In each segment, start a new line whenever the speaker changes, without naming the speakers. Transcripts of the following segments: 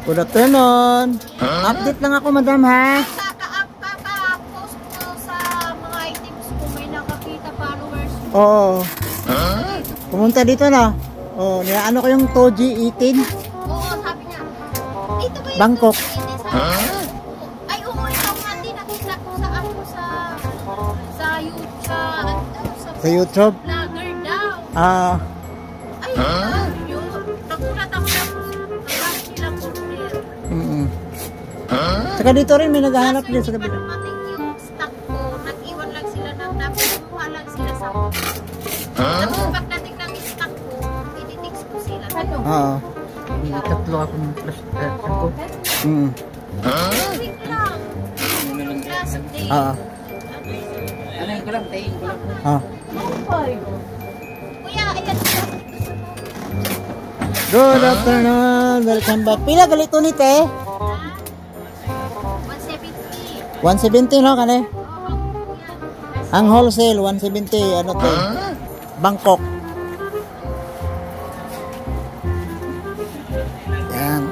Good afternoon. Update lang ako, madam, ha?
Kaka-post ko sa mga items ko, may nakakita followers.
Oo. Pumunta dito na. Oh, nilaano ko yung Toji 18.
Oo, sabi niya. Dito ba yung
Bangkok.
Ay, oo, ikaw nga din. Nakita ko sa
Sa YouTube.
Vlogger daw. Ay, yun. Nagulat ako na silang order.
Saka dito rin may naghahanap din sa kabila.
Dumating yung stock ko, nag-iwan lang sila ng napukuha lang sila sa tapos pagdating ng stock ko, ititix ko sila.
Oo.
Tatlo akong plastic ko.
Wait lang. Last day.
Oo.
Ano yung kulang? Tayin ko lang.
Kuya, ayan siya.
Good afternoon. Welcome back. Pila galito ni te?
170.
170 no kani?
Oo, kuya.
Ang wholesale 170 ano to? Bangkok. Yan.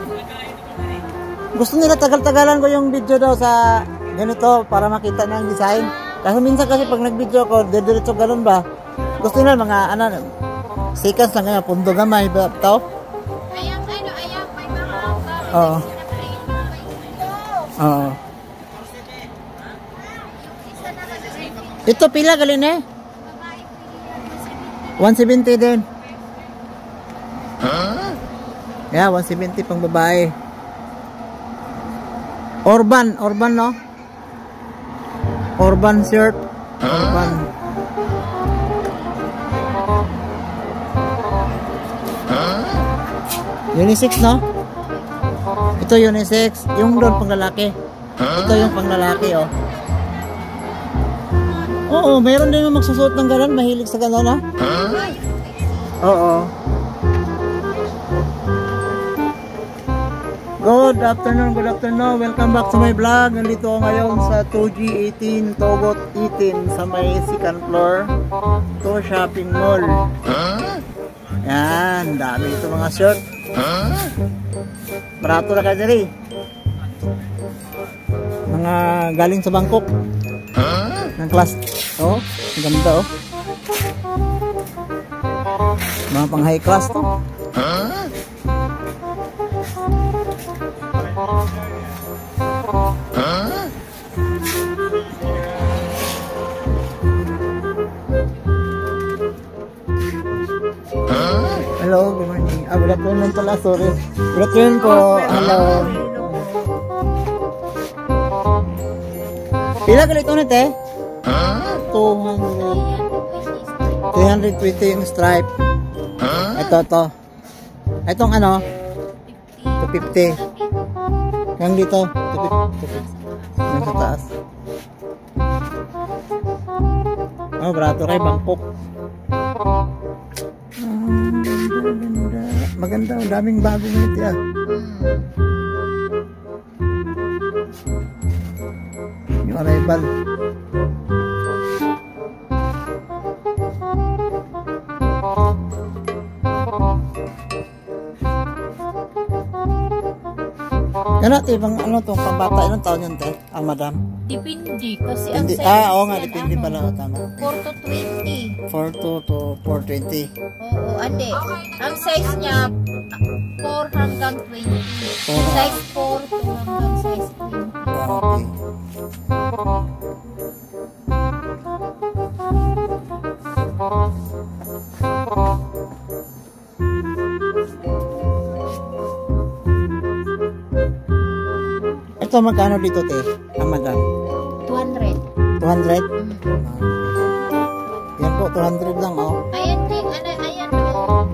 Gusto nila tagal-tagalan ko yung video daw sa ganito para makita na ang design. Kasi minsan kasi pag nag-video ko, diretso ganun ba? Gusto nila mga ano, seconds lang nga, pundo gamay ba ito?
Ayan, may mga
Oo. Oo. Ito pila galin eh? 170 din. Yeah, 170 pang babae. Orban no? Orban shirt. Orban. Unisex no? Ito unisex. Yung doon pang lalaki. Ito yung pang lalaki oh. Oo, mayroon din yung magsusuot ng gano'n. Mahilig sa gano'n ha? Oo. Good afternoon. Welcome back to my vlog. Nandito ako ngayon sa Toji 18, Togot 18 sa may second floor. Ito, shopping mall. Yan, dami ito mga shirt. Barato na kayo dali. Mga galing sa Bangkok. Ng class. Oh, ang ganda oh. Mga pang high class to. Hello, good morning. Good afternoon pala, sorry. Good afternoon po. Hello. Pila galito na te? 320 yung stripe. Ito. Itong ano? 250. Yang dito? 250. Yang sa taas. Oh, barato kay Bangkok. Ganda. Maganda. Ang daming bagong nito ah. Yung arrival. Yan natin, ibang ano to, pambata, ilang taon yun te, ang madam?
Depende, kasi ang size
oo nga, depende pala, tama.
4 to 20.
4 to 420.
Oo, ande. Ang size niya, 4 hanggang 20. Size 4 to hanggang size 20.
Okay. Ito magkano dito te, ang madam?
200.
200? Yan po, 200 lang oh.
Ayan din, ayan o.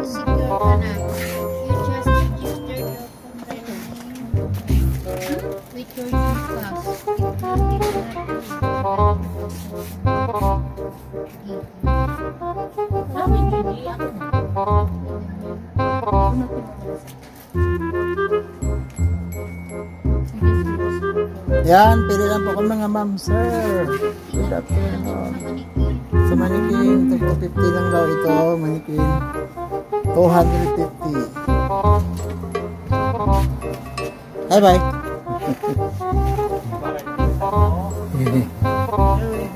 Secure ka na. You just registered with your class.
Yan, pili lang po ko mga ma'am, sir. Good afternoon. sa manikin. 250 lang daw ito, manikin. 250. Bye.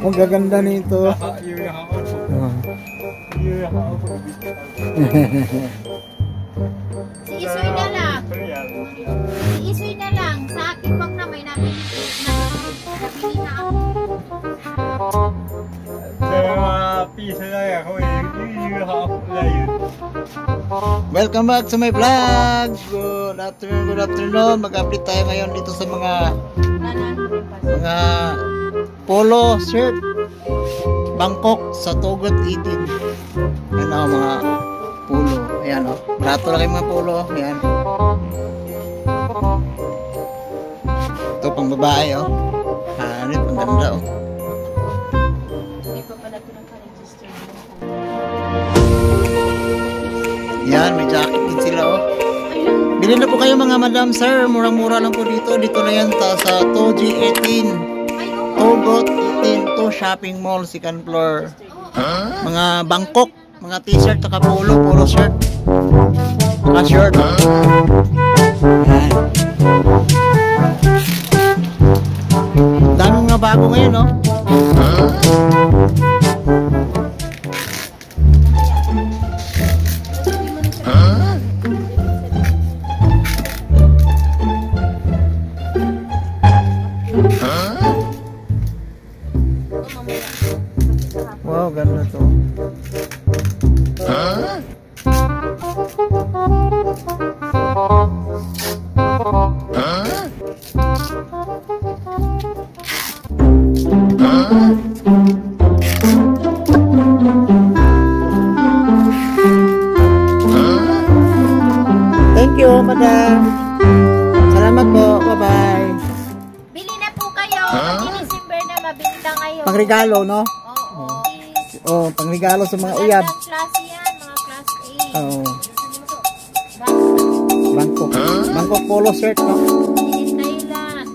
Ang gaganda nito.
Si Isoy na lang. Si Isoy na lang. Sa akin pag na may nabili na ako.
Welcome back to my vlog. Good afternoon. Mag-update tayo ngayon dito sa mga polo shirt Bangkok sa Tugot 18. Yan o mga polo. Ayan o. Barato lang yung mga polo. Ayan. Ito pang babae o. Hanip. Ang ganda o.
Hindi pa pala pinaka-register.
Yan. May jacket din sila o. Bili na po kayo mga madam sir. Murang-mura lang po dito. Dito na yan sa TOG18. Tugot 18 to shopping mall, second floor. Mga Bangkok, mga t-shirt, taka polo shirt, taka shirt. Ayan. Dami mga bago ngayon, no? Wow, ganda to. Thank you, madam. Salamat po. Bye-bye.
Bili na po kayo. Pag-December na mabinta kayo.
Pangregalo, no? Oh, pangregalo sa mga uyab.
Magandang klase yan, mga class A.
Oh. Bangkok polo shirt, no?
Made in Thailand.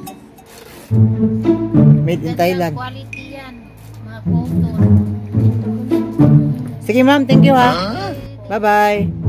Made in Thailand.
Quality yan. Mga cotton.
Sige ma'am, thank you ha. Bye-bye.